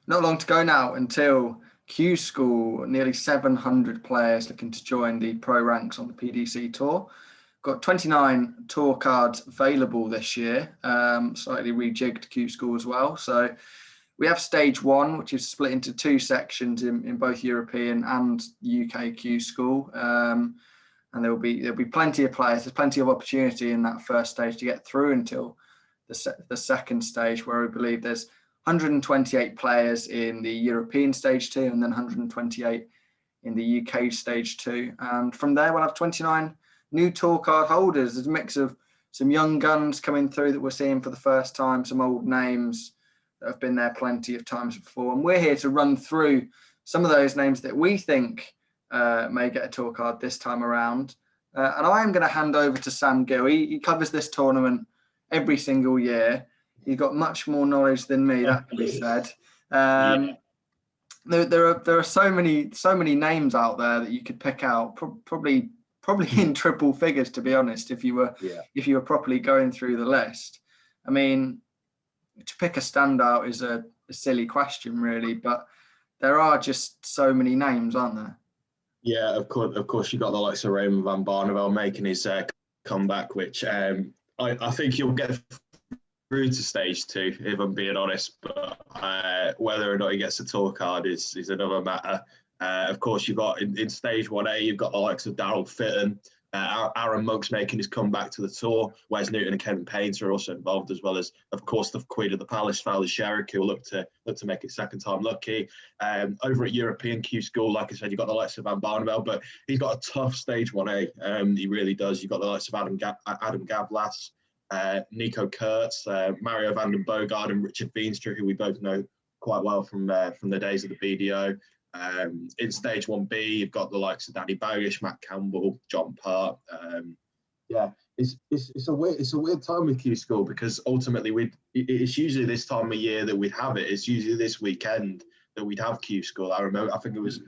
Not long to go now until Q School. Nearly 700 players looking to join the pro ranks on the PDC Tour. Got 29 tour cards available this year, slightly rejigged Q School as well. So we have stage one, which is split into two sections in both European and UK Q School. And there'll be plenty of players. There's plenty of opportunity in that first stage to get through until the second stage, where we believe there's 128 players in the European stage two, and then 128 in the UK stage two. And from there, we'll have 29 new tour card holders. There's a mix of some young guns coming through that we're seeing for the first time, some old names that have been there plenty of times before. And we're here to run through some of those names that we think may get a tour card this time around. And I am going to hand over to Sam Gill. He covers this tournament every single year. He's got much more knowledge than me, that can be said. There are so many names out there that you could pick out, probably in triple figures, to be honest, if you were properly going through the list. I mean, to pick a standout is a silly question, really, but there are just so many names, aren't there? Yeah, of course, you got the likes of Raymond van Barneveld making his comeback, which I think he'll get through to stage two, if I'm being honest, but whether or not he gets a tour card is another matter. Of course, you've got in stage 1A, you've got the likes of Daryl Fitton, Aaron Monk's making his comeback to the tour. Wes Newton and Kevin Painter are also involved, as well as, of course, the Queen of the Palace, Fowler Sherrick, who will look to make it second time lucky. Over at European Q School, like I said, you've got the likes of Van Barneveld, but he's got a tough stage 1A. He really does. You've got the likes of Adam Gablas, Nico Kurtz, Mario Vanden Bogard, and Richard Veenstra, who we both know quite well from the days of the BDO. In stage 1B, you've got the likes of Danny Baggish, Matt Campbell, John Part. It's a weird time with Q School, because ultimately it's usually this time of year that we'd have it. It's usually this weekend that we'd have Q School. I remember, I think it was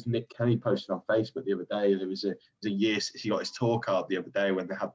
Nick Kenny posted on Facebook the other day. There was a year since he got his tour card the other day, when they had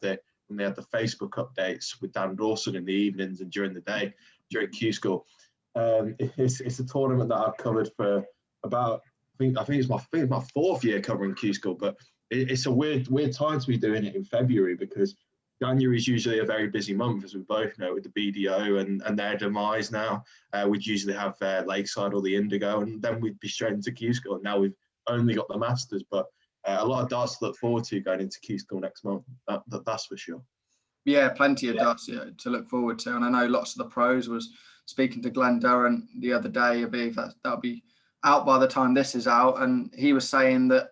the Facebook updates with Dan Dawson in the evenings and during the day during Q School. It's a tournament that I've covered for about, I think it's my fourth year covering Q School, but it's a weird time to be doing it in February, because January is usually a very busy month, as we both know, with the BDO and their demise now. We'd usually have Lakeside or the Indigo, and then we'd be straight into Q School. And now we've only got the Masters, but a lot of darts to look forward to going into Q School next month. That's for sure. Yeah, plenty of darts to look forward to. And I know lots of the pros. Was speaking to Glenn Durrant the other day. I believe that'll be out by the time this is out, and he was saying that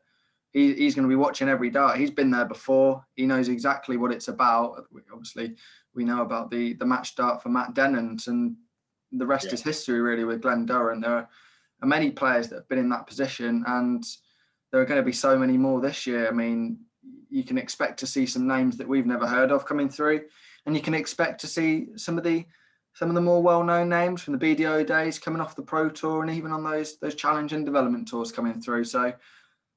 he's going to be watching every dart. He's been there before. He knows exactly what it's about. Obviously, we know about the match dart for Matt Dennant, and the rest is history, really, with Glenn Durrant. There are many players that have been in that position, and there are going to be so many more this year. I mean, you can expect to see some names that we've never heard of coming through, and you can expect to see some of the more well-known names from the BDO days coming off the Pro Tour, and even on those challenge and development tours coming through. So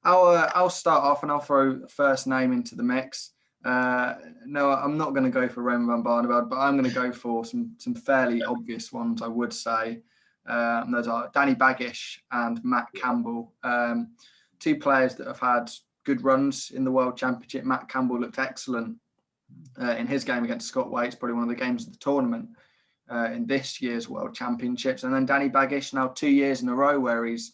I'll start off, and I'll throw first name into the mix. No, I'm not going to go for Raymond van Barneveld, but I'm going to go for some fairly obvious ones, I would say. Those are Danny Baggish and Matt Campbell, two players that have had good runs in the World Championship. Matt Campbell looked excellent in his game against Scott Waite, probably one of the games of the tournament in this year's World Championships. And then Danny Baggish, now 2 years in a row where he's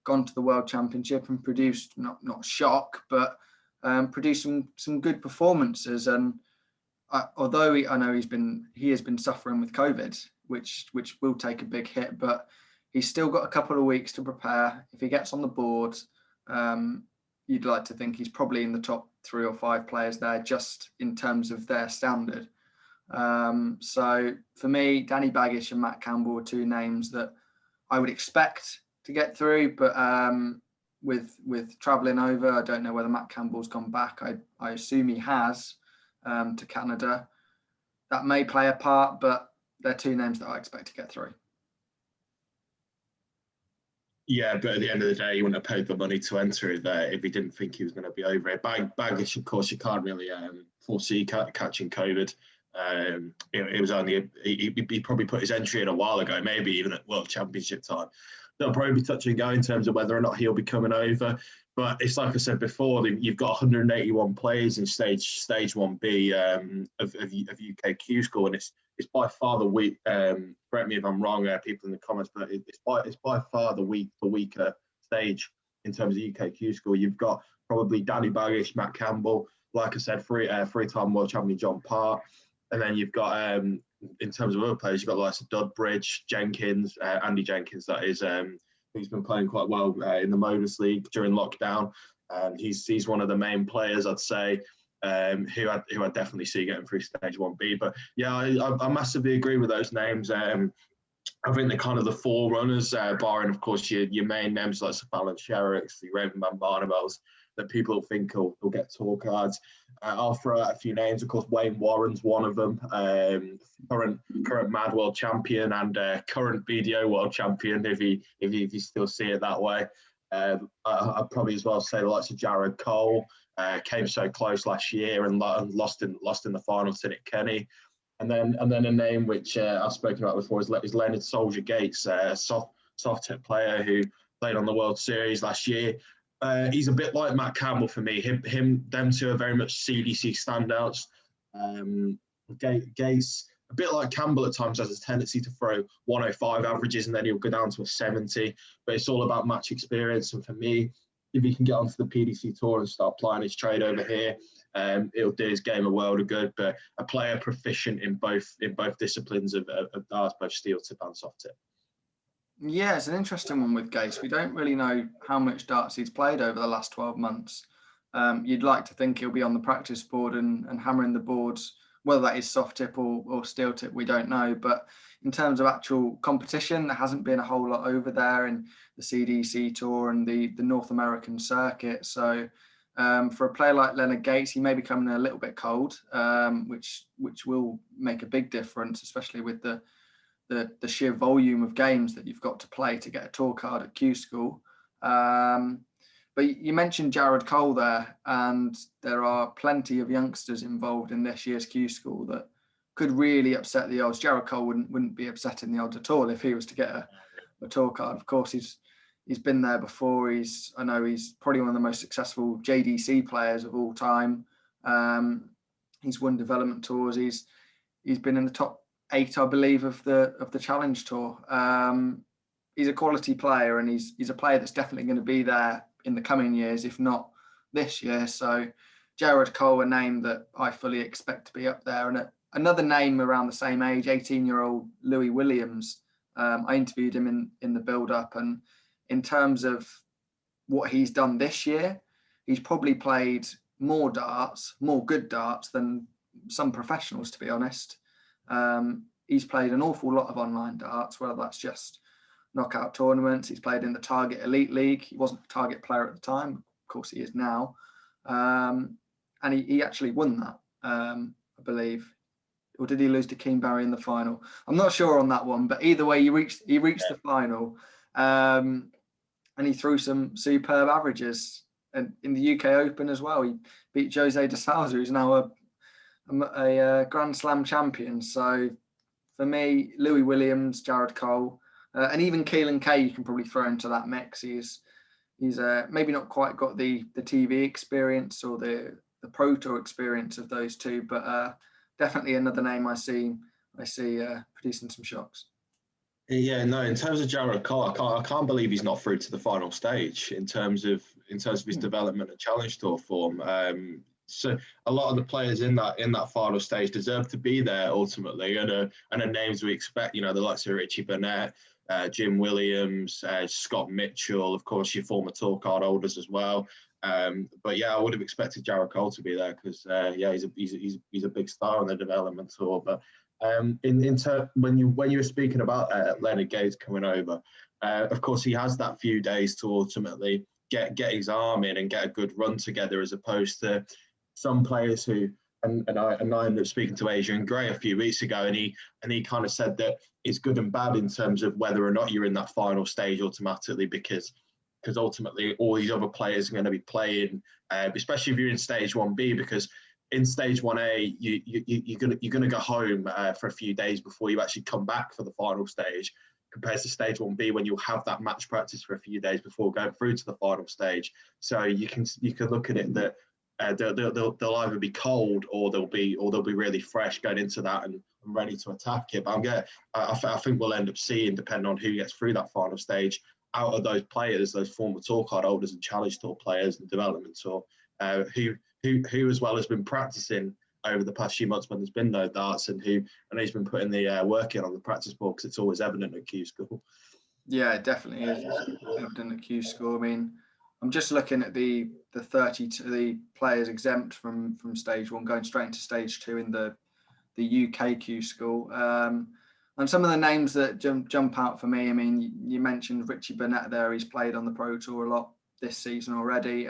gone to the World Championship and produced not shock, but produced some good performances. And although I know he has been suffering with COVID, which will take a big hit, but he's still got a couple of weeks to prepare. If he gets on the board, you'd like to think he's probably in the top 3 or 5 players there, just in terms of their standard. So for me, Danny Baggish and Matt Campbell are two names that I would expect to get through, but with travelling over, I don't know whether Matt Campbell's gone back. I assume he has to Canada. That may play a part, but they're two names that I expect to get through. Yeah, but at the end of the day, you wouldn't have paid the money to enter it there if he didn't think he was going to be over it. Baggish, of course, you can't really foresee catching COVID. It was only he probably put his entry in a while ago, maybe even at World Championship time. They'll probably be touch and go in terms of whether or not he'll be coming over. But it's like I said before, you've got 181 players in stage 1B of UK Q School, and it's by far the weak. Correct me if I'm wrong, people in the comments, but it's by far the weaker stage in terms of UK Q School. You've got probably Danny Baggish, Matt Campbell, like I said, three-time world champion John Parr, and then you've got in terms of other players, you've got the likes of Dudbridge, Jenkins, Andy Jenkins, that is. He's been playing quite well in the Modus League during lockdown, and he's one of the main players, I'd say, who I definitely see getting through stage 1B. But yeah, I massively agree with those names. I think they're kind of the forerunners, barring of course your main names like Sir Fallon Sherricks, the Raymond van Barnevelds, that people think will get tour cards. I'll throw out a few names. Of course, Wayne Warren's one of them, current Mad World Champion and current BDO World Champion, if you still see it that way. I'd probably as well say the likes of Jared Cole, came so close last year and lost in the final to Nick Kenny. And then a name which I've spoken about before is Leonard Soldier Gates, a soft tip player who played on the World Series last year. He's a bit like Matt Campbell for me. Them two are very much CDC standouts. Gates, a bit like Campbell at times, has a tendency to throw 105 averages and then he'll go down to a 70. But it's all about match experience. And for me, if he can get onto the PDC tour and start applying his trade over here, it'll do his game a world of good. But a player proficient in both disciplines of darts, both steel tip and soft tip. Yeah, it's an interesting one with Gates. We don't really know how much darts he's played over the last 12 months. You'd like to think he'll be on the practice board and hammering the boards, whether that is soft tip or steel tip, we don't know. But in terms of actual competition, there hasn't been a whole lot over there in the CDC tour and the North American circuit. So for a player like Leonard Gates, he may be coming a little bit cold, which will make a big difference, especially with the sheer volume of games that you've got to play to get a tour card at Q School. But you mentioned Jared Cole there, and there are plenty of youngsters involved in this year's Q School that could really upset the odds. Jared Cole wouldn't be upsetting the odds at all if he was to get a tour card. Of course, he's been there before. I know he's probably one of the most successful JDC players of all time. He's won development tours. He's been in the top 8, I believe, of the Challenge Tour. He's a quality player, and he's a player that's definitely going to be there in the coming years, if not this year. So Jared Cole, a name that I fully expect to be up there. And another name around the same age, 18-year-old Louis Williams. I interviewed him in the build-up, and in terms of what he's done this year, he's probably played more good darts than some professionals, to be honest. He's played an awful lot of online darts, whether that's just knockout tournaments. He's played in the Target Elite League. He wasn't a Target player at the time. Of course, he is now. And he actually won that, I believe. Or did he lose to Keen Barry in the final? I'm not sure on that one, but either way, he reached the final. And he threw some superb averages. And in the UK Open as well, he beat Jose de Souza, who's now a Grand Slam champion. So for me, Louis Williams, Jared Cole, and even Keelan Kay, you can probably throw into that mix. He's maybe not quite got the TV experience or the Pro Tour experience of those two, but definitely another name I see producing some shocks. Yeah, no. In terms of Jared Cole, I can't believe he's not through to the final stage in terms of his development and Challenge Tour form. So a lot of the players in that final stage deserve to be there ultimately, and the names we expect, the likes of Richie Burnett, Jim Williams, Scott Mitchell, of course your former tour card holders as well. But yeah, I would have expected Jared Cole to be there because he's a big star on the development tour. But when you were speaking about Leonard Gates coming over, of course he has that few days to ultimately get his arm in and get a good run together, as opposed to some players who, and I ended up speaking to Adrian Gray a few weeks ago, and he kind of said that it's good and bad in terms of whether or not you're in that final stage automatically, because ultimately all these other players are going to be playing, especially if you're in stage 1B, because in stage 1A, you're gonna go home for a few days before you actually come back for the final stage, compared to stage 1B when you'll have that match practice for a few days before going through to the final stage. So you can look at it that they'll either be cold or they'll be really fresh going into that and ready to attack it. But I think we'll end up seeing, depending on who gets through that final stage, out of those players, those former tour card holders and challenge tour players and development tour, who as well has been practicing over the past few months when there's been no darts, and he's been putting the work in on the practice board, because it's always evident at Q School. Yeah, it definitely is evident at Q School. I mean, I'm just looking at the 32 the players exempt from stage 1 going straight into stage 2 in the UK Q School. And some of the names that jump out for me, I mean, you mentioned Richie Burnett there. He's played on the Pro Tour a lot this season already.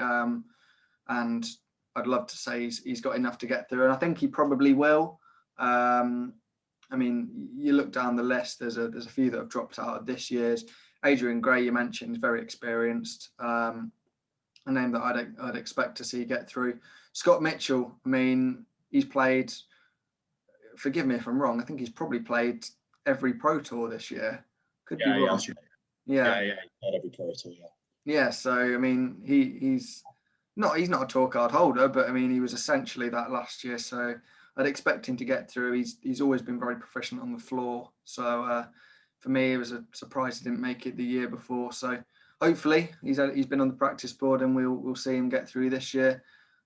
And I'd love to say he's got enough to get through, and I think he probably will. I mean, you look down the list, there's a few that have dropped out of this year's. Adrian Gray, you mentioned, is very experienced. A name that I'd expect to see get through. Scott Mitchell, I mean, he's played, forgive me if I'm wrong, I think he's probably played every Pro Tour this year. Could be wrong. Yeah, every Pro Tour, yeah. Yeah, so I mean, he's not a tour card holder, but I mean, he was essentially that last year. So I'd expect him to get through. He's always been very proficient on the floor. So for me, it was a surprise he didn't make it the year before. So hopefully he's been on the practice board, and we'll see him get through this year.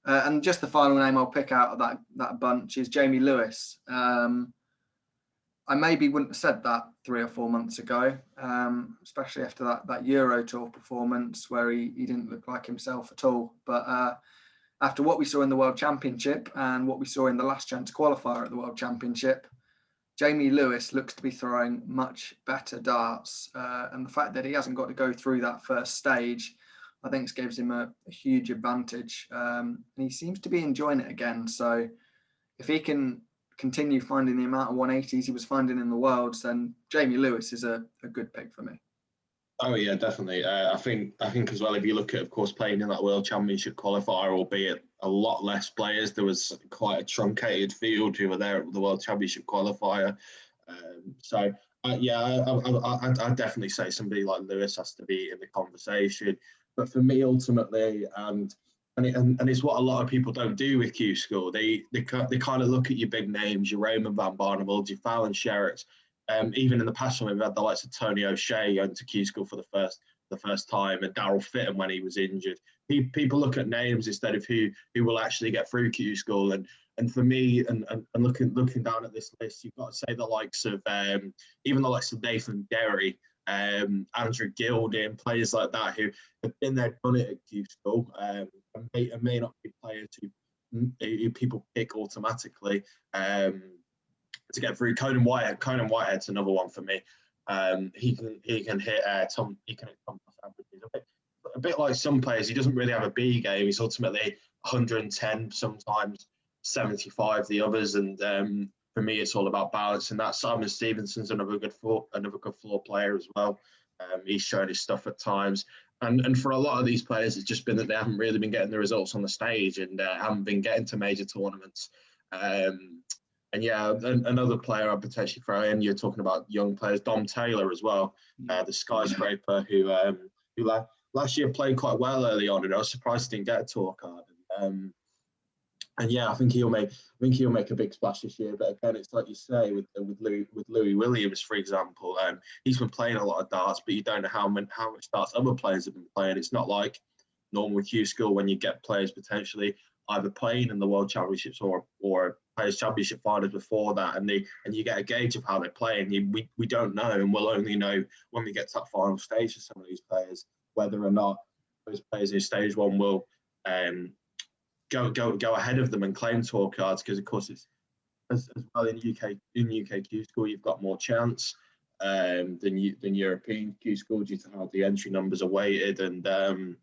And just the final name I'll pick out of that bunch is Jamie Lewis. I maybe wouldn't have said that 3 or 4 months ago, especially after that Euro Tour performance where he didn't look like himself at all. But after what we saw in the World Championship and what we saw in the last chance qualifier at the World Championship, Jamie Lewis looks to be throwing much better darts. And the fact that he hasn't got to go through that first stage, I think gives him a huge advantage. And he seems to be enjoying it again. So if he can continue finding the amount of 180s he was finding in the Worlds, then Jamie Lewis is a good pick for me. Oh yeah, definitely. I think as well, if you look at, of course, playing in that World Championship qualifier, albeit a lot less players, there was quite a truncated field who were there at the World Championship qualifier. I definitely say somebody like Lewis has to be in the conversation. But for me, ultimately, and it's what a lot of people don't do with Q School. They kind of look at your big names, your Raymond van Barneveld, your Fallon Sherricks. Even in the past one, we've had the likes of Tony O'Shea going to Q School for the first time, and Daryl Fitton when he was injured. People look at names instead of who will actually get through Q School. And for me, and looking down at this list, you've got to say the likes of even the likes of Nathan Derry, Andrew Gilding, players like that who have been there, done it at Q School, and may not be players who people pick automatically to get through. Conan Whitehead's another one for me. He can hit Tom. He can hit Tom averages a bit like some players. He doesn't really have a B game. He's ultimately 110, sometimes 75 the others, and for me, it's all about balance. And that Simon Stevenson's another good floor player as well. He's shown his stuff at times. And for a lot of these players, it's just been that they haven't really been getting the results on the stage and haven't been getting to major tournaments. And yeah, another player I'd potentially throw in, you're talking about young players, Dom Taylor as well, the skyscraper who last year played quite well early on, and I was surprised he didn't get a tour card. And yeah, I think he'll make a big splash this year. But again, it's like you say with Louis Williams, for example. He's been playing a lot of darts, but you don't know how much darts other players have been playing. It's not like normal Q School when you get players potentially either playing in the World Championships or Players Championship finals before that, and you get a gauge of how they're playing. We don't know, and we'll only know when we get to that final stage for some of these players whether or not those players in stage 1 will go ahead of them and claim tour cards, because of course it's as well in UK Q School you've got more chance than European Q School due to how the entry numbers are weighted, and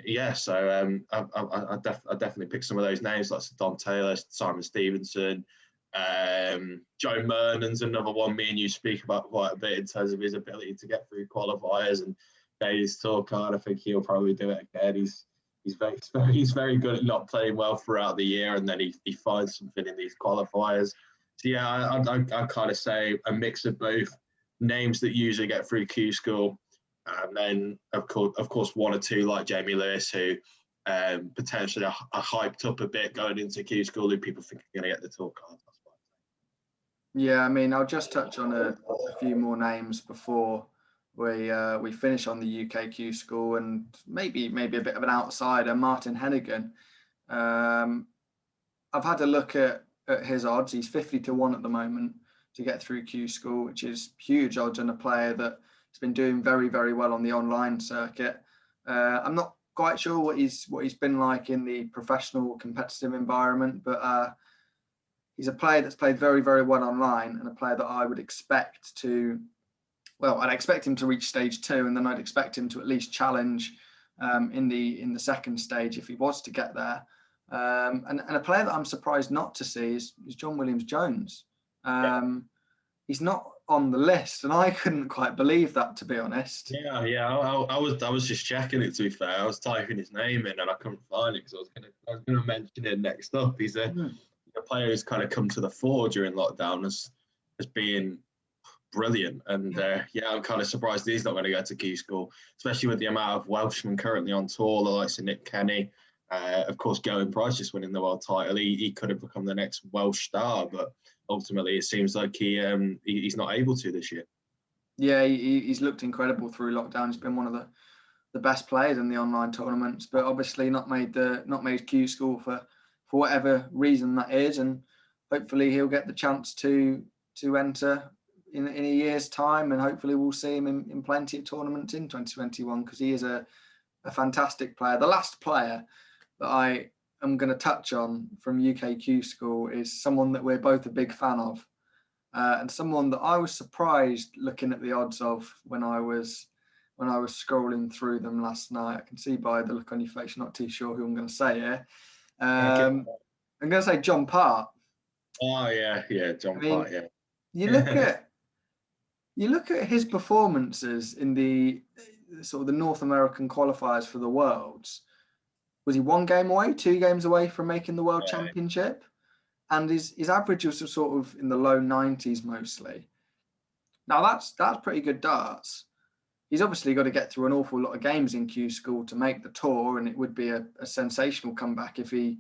yeah, so I definitely pick some of those names like Don Taylor, Simon Stevenson, Joe Mernon's another one me and you speak about quite a bit in terms of his ability to get through qualifiers and get his tour card. I think he'll probably do it again. he's very good at not playing well throughout the year, and then he finds something in these qualifiers. So yeah, I kind of say a mix of both names that usually get through Q School, and then of course one or two like Jamie Lewis who potentially are hyped up a bit going into Q School, who people think are going to get the tour card. Yeah, I mean, I'll just touch on a few more names before we finish on the UK Q School, and maybe a bit of an outsider, Martin Hennigan. I've had a look at his odds. He's 50-1 at the moment to get through Q School, which is huge odds on a player that has been doing very, very well on the online circuit. I'm not quite sure what he's been like in the professional competitive environment, but he's a player that's played very, very well online, and a player that I would expect to, well, I'd expect him to reach stage 2, and then I'd expect him to at least challenge in the second stage if he was to get there. And a player that I'm surprised not to see is John Williams-Jones. He's not on the list, and I couldn't quite believe that, to be honest. Yeah. I was just checking it, to be fair. I was typing his name in and I couldn't find it because I was gonna mention it next up. He's a player who's kind of come to the fore during lockdown as being brilliant, and I'm kind of surprised he's not going to go to Q School, especially with the amount of Welshmen currently on tour, the likes of Nick Kenny, of course Gavin Price just winning the world title. He could have become the next Welsh star, but ultimately it seems like he's not able to this year. Yeah, he's looked incredible through lockdown. He's been one of the best players in the online tournaments, but obviously not made Q School for whatever reason that is, and hopefully he'll get the chance to enter in a year's time, and hopefully we'll see him in plenty of tournaments in 2021, because he is a fantastic player. The last player that I am going to touch on from UK Q School is someone that we're both a big fan of, and someone that I was surprised looking at the odds of when I was scrolling through them last night. I can see by the look on your face, you're not too sure who I'm going to say here. I'm going to say John Part. Oh yeah, John Part. Yeah. You look at his performances in the sort of the North American qualifiers for the Worlds. Was he 1 game away, 2 games away from making the World Championship? And his average was sort of in the low 90s mostly. Now that's pretty good darts. He's obviously got to get through an awful lot of games in Q School to make the tour, and it would be a sensational comeback if he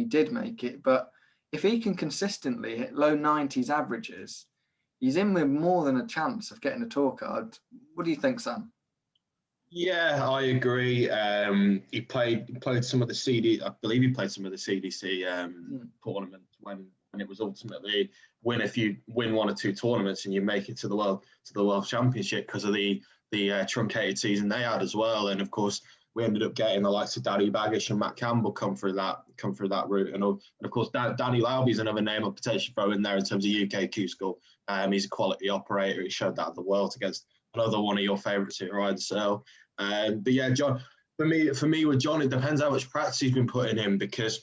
did make it. But if he can consistently hit low 90s averages, he's in with more than a chance of getting a tour card. What do you think, Sam? Yeah, I agree. He played some of the CD. I believe he played some of the CDC tournaments when it was ultimately win 1 or 2 tournaments and you make it to the World Championship because of the truncated season they had as well. And of course, we ended up getting the likes of Danny Baggish and Matt Campbell come through that route. And of course, Danny Lauby is another name I'd potentially throw in there in terms of UK Q School. He's a quality operator. He showed that at the World against another one of your favourites here, Ryan. So, but yeah, John, for me with John, it depends how much practice he's been putting in, because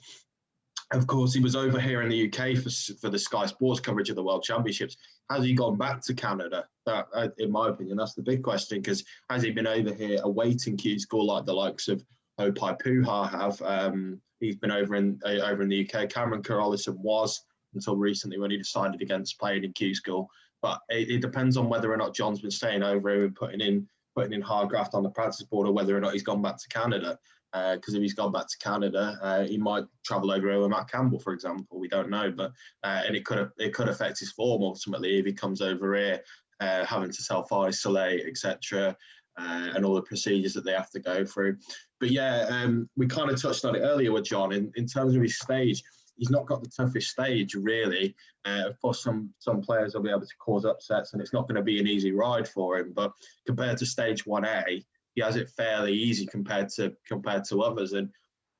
of course he was over here in the UK for the Sky Sports coverage of the World Championships. Has he gone back to Canada? That, in my opinion, that's the big question, because has he been over here awaiting Q School like the likes of Hopai Puha have? He's been over in the UK. Cameron Carolison was until recently when he decided against playing in Q School. But it depends on whether or not John's been staying over here and putting in hard graft on the practice board, or whether or not he's gone back to Canada. Because if he's gone back to Canada, he might travel over here with Matt Campbell, for example. We don't know, but and it could affect his form ultimately if he comes over here having to self-isolate, etc., and all the procedures that they have to go through. But yeah, we kind of touched on it earlier with John in terms of his stage. He's not got the toughest stage, really. Of course, some players will be able to cause upsets, and it's not going to be an easy ride for him. But compared to stage 1A, he has it fairly easy compared to others. And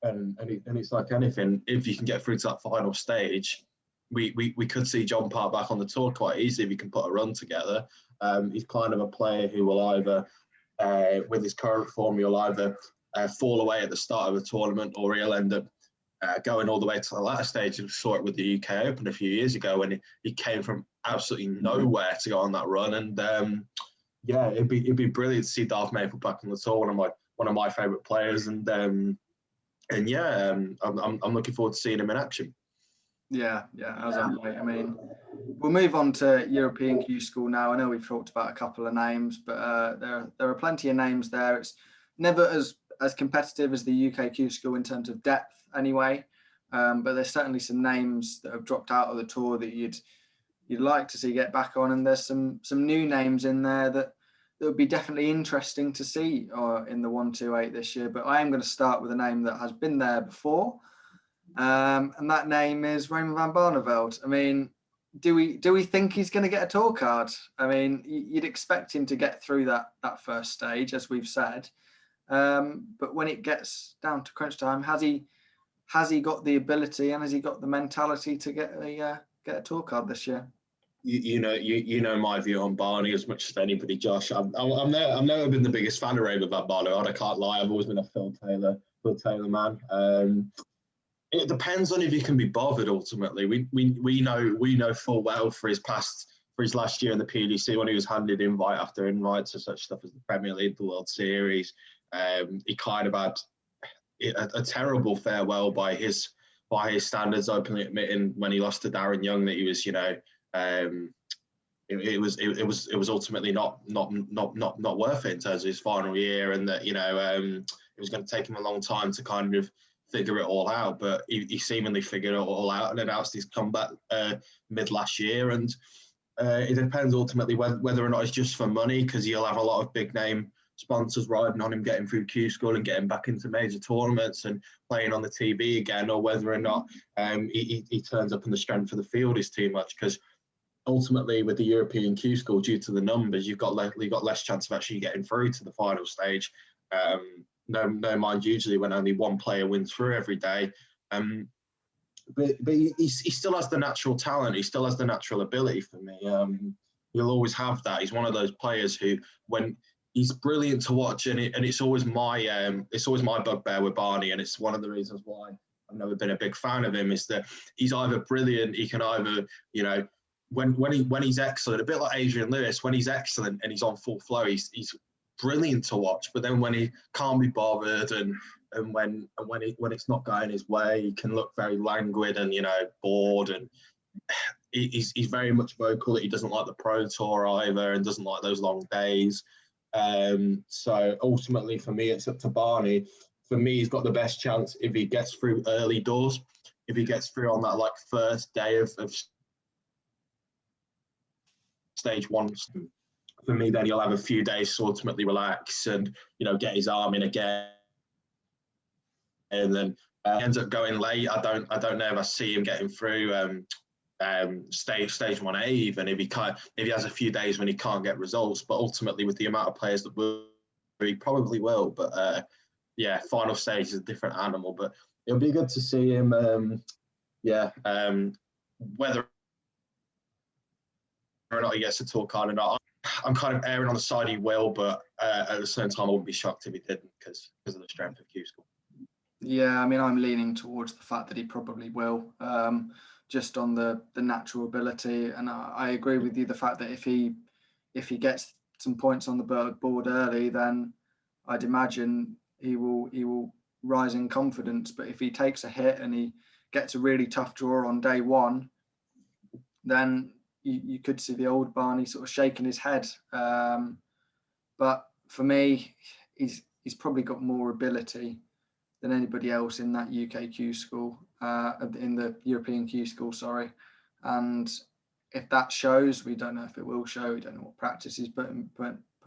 it's like anything. If you can get through to that final stage, we could see John Part back on the tour quite easily if he can put a run together. He's kind of a player who will either, with his current form, he'll either fall away at the start of a tournament, or he'll end up going all the way to the latter stage. We saw it with the UK Open a few years ago when he came from absolutely nowhere to go on that run. And it'd be brilliant to see Darth Maple back on the tour, one of my favourite players. And And yeah, I'm looking forward to seeing him in action. Yeah, as am I. I mean, we'll move on to European Q School now. I know we've talked about a couple of names, but there are plenty of names there. It's never as competitive as the UK Q School in terms of depth, anyway. But there's certainly some names that have dropped out of the tour that you'd like to see get back on, and there's some new names in there that would be definitely interesting to see in the 128 this year. But I am going to start with a name that has been there before. And that name is Raymond van Barneveld. I mean, do we think he's going to get a tour card? I mean, you'd expect him to get through that first stage, as we've said. But when it gets down to crunch time, has he got the ability and has he got the mentality to get a tour card this year? You know my view on Barney as much as anybody, Josh. I've never been the biggest fan of Raymond van Barneveld. I can't lie. I've always been a Phil Taylor man. It depends on if he can be bothered. Ultimately, we know full well for his last year in the PDC, when he was handed invite after invite to such stuff as the Premier League, the World Series. He kind of had a terrible farewell by his standards, openly admitting when he lost to Darren Young that he was, it was ultimately not worth it in terms of his final year, and that it was going to take him a long time to kind of figure it all out. But he seemingly figured it all out and announced his comeback mid last year. And it depends ultimately whether or not it's just for money, because he'll have a lot of big name sponsors riding on him, getting through Q School and getting back into major tournaments and playing on the TV again, or whether or not he turns up and the strength of the field is too much. Because ultimately, with the European Q School, due to the numbers, you've got less chance of actually getting through to the final stage. No mind, usually when only one player wins through every day. But he still has the natural talent. He still has the natural ability for me. He'll always have that. He's one of those players who, when he's brilliant to watch, and it's always my bugbear with Barney, and it's one of the reasons why I've never been a big fan of him, is that he's either brilliant, he can either, when he's excellent, a bit like Adrian Lewis, when he's excellent and he's on full flow, he's brilliant to watch. But then when he can't be bothered and when it's not going his way, he can look very languid and bored, and he's very much vocal that he doesn't like the Pro Tour either and doesn't like those long days. So ultimately for me, it's up to Barney. For me, he's got the best chance if he gets through early doors, if he gets through on that first day of stage one. For me, then he'll have a few days to ultimately relax and get his arm in again. And then ends up going late. I don't know if I see him getting through stage 1A, even if he has a few days when he can't get results. But ultimately, with the amount of players that will, he probably will. But final stage is a different animal. But it'll be good to see him. Whether or not he gets a tour card or not, I'm kind of erring on the side he will. But at the same time, I wouldn't be shocked if he didn't, because of the strength of Q School. Yeah, I mean, I'm leaning towards the fact that he probably will, just on the natural ability. And I agree with you, the fact that if he gets some points on the board early, then I'd imagine he will rise in confidence. But if he takes a hit and he gets a really tough draw on day one, then you could see the old Barney sort of shaking his head. But for me, he's probably got more ability than anybody else in that UK Q School, in the European Q School, sorry. And if that shows, we don't know if it will show. We don't know what practice he's putting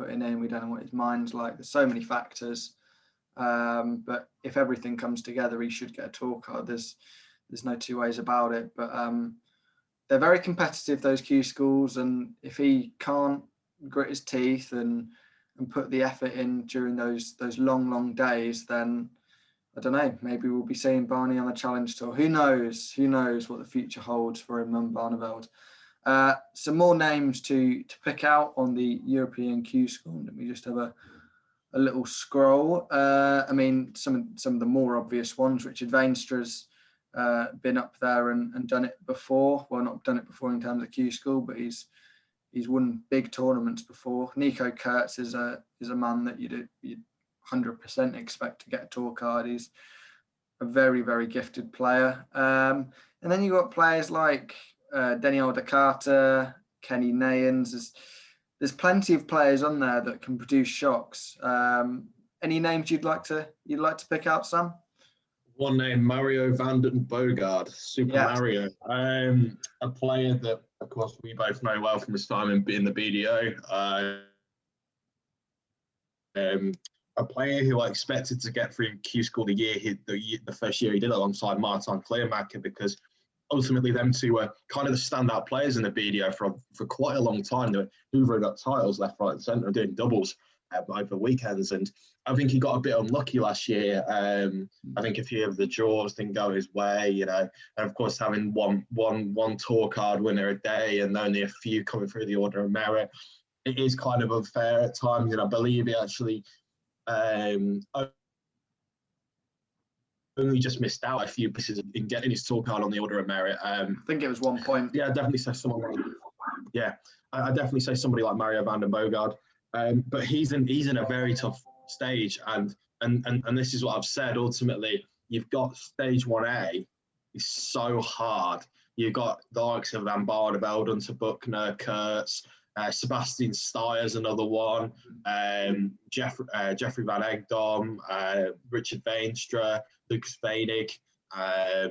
in. We don't know what his mind's like. There's so many factors. But if everything comes together, he should get a tour card. There's no two ways about it. But they're very competitive, those Q Schools. And if he can't grit his teeth and put the effort in during those long days, then I don't know, maybe we'll be seeing Barney on the Challenge Tour. Who knows what the future holds for him and Barneveld. Some more names to pick out on the European Q School. Let me just have a little scroll. I mean, some of the more obvious ones. Richard Veenstra's been up there and done it before. Well, not done it before in terms of Q School, but he's won big tournaments before. Nico Kurtz is a man that you'd 100% expect to get a tour card. He's a very, very gifted player. And then you've got players like Daniel de Carter, Kenny Nayans. There's plenty of players on there that can produce shocks. Any names you'd like to pick out, Sam? One name, Mario Vanden Bogard, Super Mario. A player that, of course, we both know well from his time in the BDO. A player who I expected to get through Q School the first year he did alongside Martin Kleermaker, because ultimately them two were kind of the standout players in the BDO for quite a long time. They were hoovering up titles left, right and centre and doing doubles over weekends. And I think he got a bit unlucky last year. I think a few of the draws didn't go his way, you know, and of course having one tour card winner a day and only a few coming through the Order of Merit, it is kind of unfair at times. And I believe he actually only just missed out a few pieces in getting his tour card on the Order of Merit. I think it was 1 point. Yeah, I definitely say someone like, I definitely say somebody like Mario Vanden Bogard. But he's in a very tough stage, and this is what I've said. Ultimately, you've got stage 1A is so hard. You've got the likes of Van Barneveld, Unter Buchner, Kurtz, Sebastian Steyer's another one, Jeffrey Van Egdom, Richard Veenstra, Lucas Veinig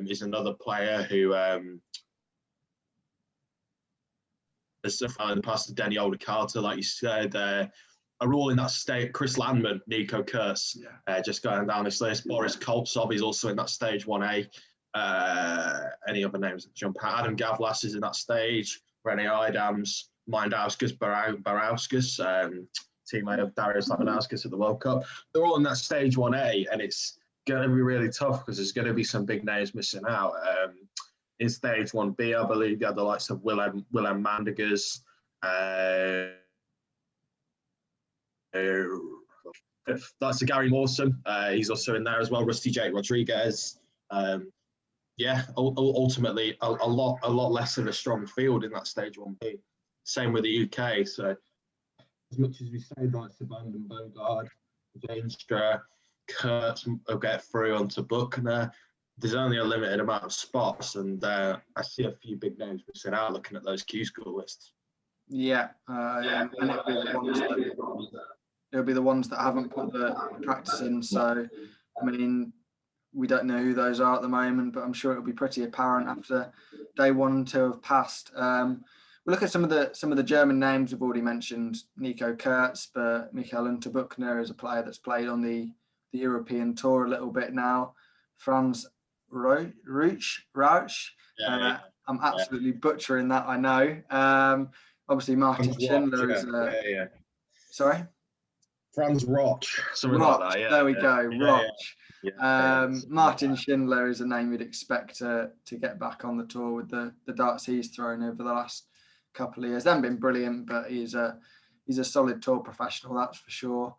is another player who has in the past, Denny Older Carter, like you said, are all in that state. Chris Landman, Nico Kurtz, just going down this list. Boris Koltsov is also in that stage 1A. Any other names that jump out? Adam Gavlas is in that stage. Rene Idams, Mindauskas, Barauskas, teammate of Darius Lavanauskas at the World Cup. They're all in that stage 1A, and it's going to be really tough because there's going to be some big names missing out. In stage 1B, I believe you had the likes of Willem Mandegers. That's a Gary Mawson. He's also in there as well. Rusty Jake Rodriguez. Ultimately a lot less of a strong field in that stage 1B. Same with the UK. So as much as we say like Vanden Bogard, Veenstra, Kurtz will get through onto Buchner, there's only a limited amount of spots, and I see a few big names missing out looking at those Q School lists. And it'll be the ones that haven't put the practice in. So, I mean, we don't know who those are at the moment, but I'm sure it'll be pretty apparent after day 1 and 2 have passed. We look at some of the German names we've already mentioned. Nico Kurtz, but Michael Unter Buchner is a player that's played on the European tour a little bit now. Franz Rauch. I'm absolutely butchering that, I know. Obviously, Martin Schindler is. Sorry? Franz Roch, something like that. Yeah, there we go, Roch. Martin Schindler is a name you'd expect to get back on the tour with the darts he's thrown over the last couple of years. They haven't been brilliant, but he's a solid tour professional, that's for sure.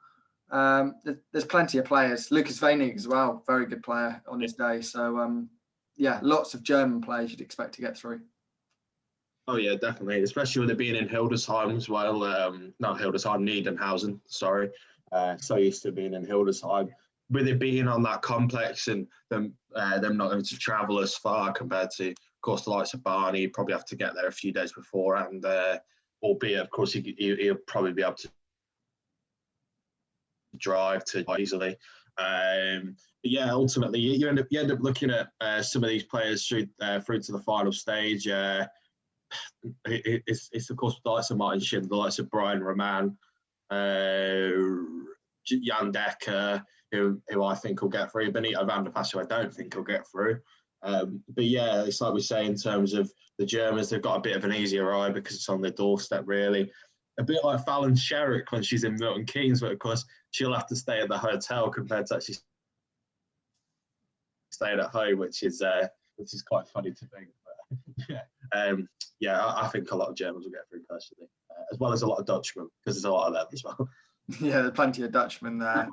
There's plenty of players. Lucas Veinig as well, very good player on his day. So lots of German players you'd expect to get through. Oh yeah, definitely, especially with it being in Hildesheim as well. Not Hildesheim, Niedenhausen. Sorry, so used to being in Hildesheim. With it being on that complex and them not having to travel as far compared to, of course, the likes of Barney, you probably have to get there a few days before, and albeit, of course, he'll probably be able to drive to easily. Ultimately, you end up looking at some of these players through to the final stage. It's of course the likes of Martin Schindler, the likes of Brian Roman, Jan Decker, who I think will get through. Benito van der Pas, who I don't think will get through. But yeah, it's like we say in terms of the Germans, they've got a bit of an easier ride because it's on their doorstep, really. A bit like Fallon Sherrick when she's in Milton Keynes, but of course she'll have to stay at the hotel compared to actually staying at home, which is quite funny to think. But, I think a lot of Germans will get through personally, as well as a lot of Dutchmen, because there's a lot of them as well. Yeah, there's plenty of Dutchmen there.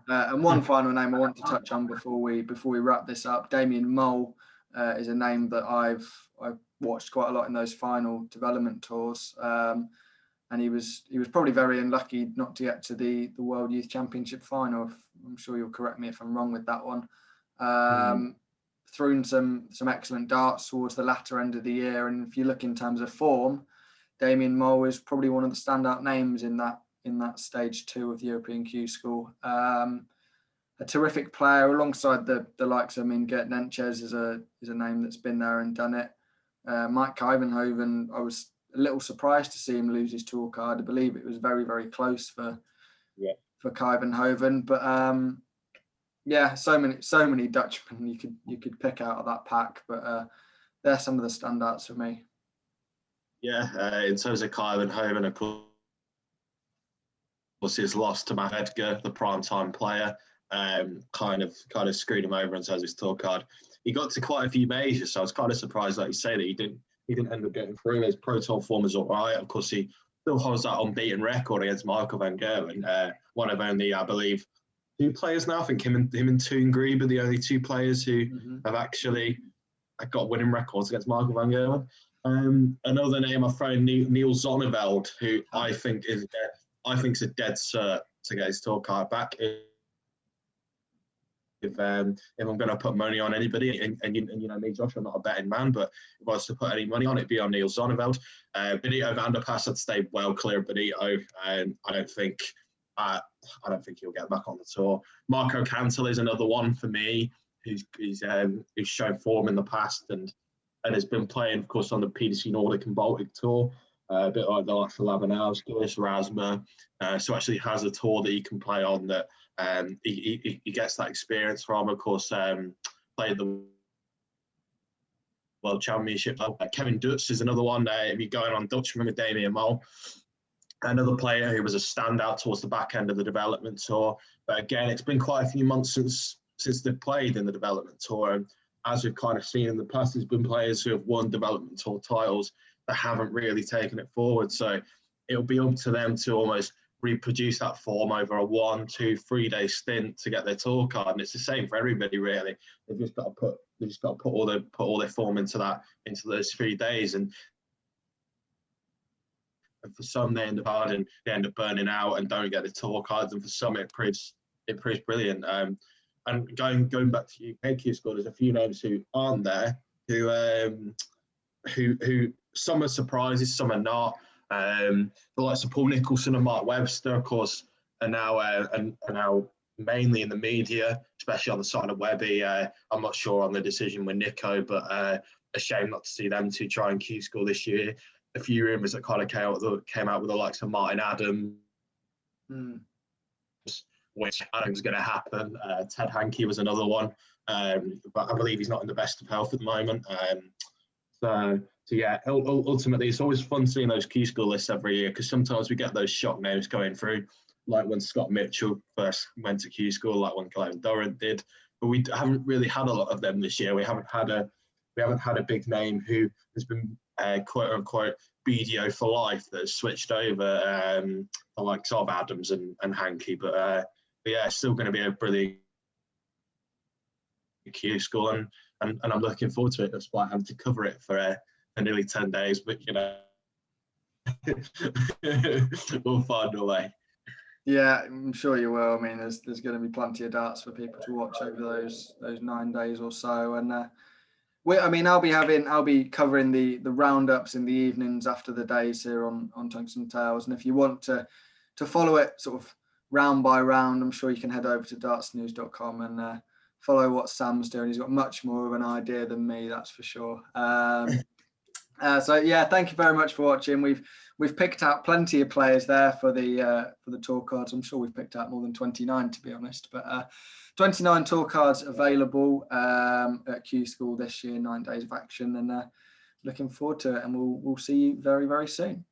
And one final name I want to touch on before we wrap this up, Damien Mole is a name that I've watched quite a lot in those final development tours. And he was probably very unlucky not to get to the World Youth Championship final. I'm sure you'll correct me if I'm wrong with that one. Thrown some excellent darts towards the latter end of the year. And if you look in terms of form, Damien Mole is probably one of the standout names in that stage 2 of the European Q School. A terrific player alongside the likes of, I mean, Gert Nenches is a name that's been there and done it. Mike Kuyvenhoven, I was a little surprised to see him lose his tour card. I believe it was very, very close for Kuyvenhoven, but so many Dutchmen you could pick out of that pack, but they're some of the standouts for me. Yeah, in terms of Kuyvenhoven, of course, his loss to Matt Edgar, the primetime player, kind of screwed him over in terms of his tour card. He got to quite a few majors, so I was kind of surprised, like you say, that he didn't end up getting through. His pro tour form is all right. Of course, he still holds that unbeaten record against Michael van Gerwen, one of only, I believe, 2 players now. I think him and Toon Grieb are the only 2 players who have actually got winning records against Michael van Gerwen. Another name I've thrown, Neil Zonneveld, who I think is a dead cert to get his tour card back. If I'm going to put money on anybody, and you know me, Josh, I'm not a betting man, but if I was to put any money on it, it'd be on Neil Zonneveld. Benito van der Pas, I'd stay well clear of Benito. I don't think he'll get back on the tour. Marco Cantel is another one for me, who's shown form in the past and has been playing, of course, on the PDC Nordic and Baltic tour. A bit like the likes of Labanauskas, Rasma, so actually has a tour that he can play on that he gets that experience from. Of course, played the World Championship. Kevin Dutz is another one. If you're going on Dutchman with Damien Mole, another player who was a standout towards the back end of the development tour. But again, it's been quite a few months since they've played in the development tour. And as we've kind of seen in the past, there's been players who have won development tour titles that haven't really taken it forward. So it'll be up to them to almost reproduce that form over a 1, 2, 3 day stint to get their tour card. And it's the same for everybody, really. They've just got to put all their form into those 3 days. And for some, they end up burning out and don't get the tour cards. And for some, it proves brilliant. And going back to UK Q School, there's a few names who aren't there who some are surprises, some are not. The likes of Paul Nicholson and Mark Webster, of course, are now mainly in the media, especially on the side of Webby. I'm not sure on the decision with Nico, but a shame not to see them two try and Q School this year. A few rumours that kind of came out with the likes of Martin Adams, which I think was going to happen. Ted Hankey was another one, but I believe he's not in the best of health at the moment. So yeah, ultimately, it's always fun seeing those Q School lists every year, because sometimes we get those shock names going through, like when Scott Mitchell first went to Q School, like when Glenn Durrant did. But we haven't really had a lot of them this year. We haven't had a big name who has been quote unquote BDO for life that has switched over, the likes of Adams and Hankey. But yeah, it's still going to be a brilliant Q School, and I'm looking forward to it, despite having to cover it for nearly 10 days. But you know, we'll find a way. Yeah, I'm sure you will. I mean, there's going to be plenty of darts for people to watch over those 9 days or so, and I'll be covering the roundups in the evenings after the days here on Tungsten Tales, and if you want to follow it sort of round by round, I'm sure you can head over to dartsnews.com and follow what Sam's doing. He's got much more of an idea than me, that's for sure. So yeah, thank you very much for watching. We've picked out plenty of players there for the tour cards. I'm sure we've picked out more than 29, to be honest, but 29 tour cards available at Q School this year, 9 days of action, and looking forward to it. And we'll see you very, very soon.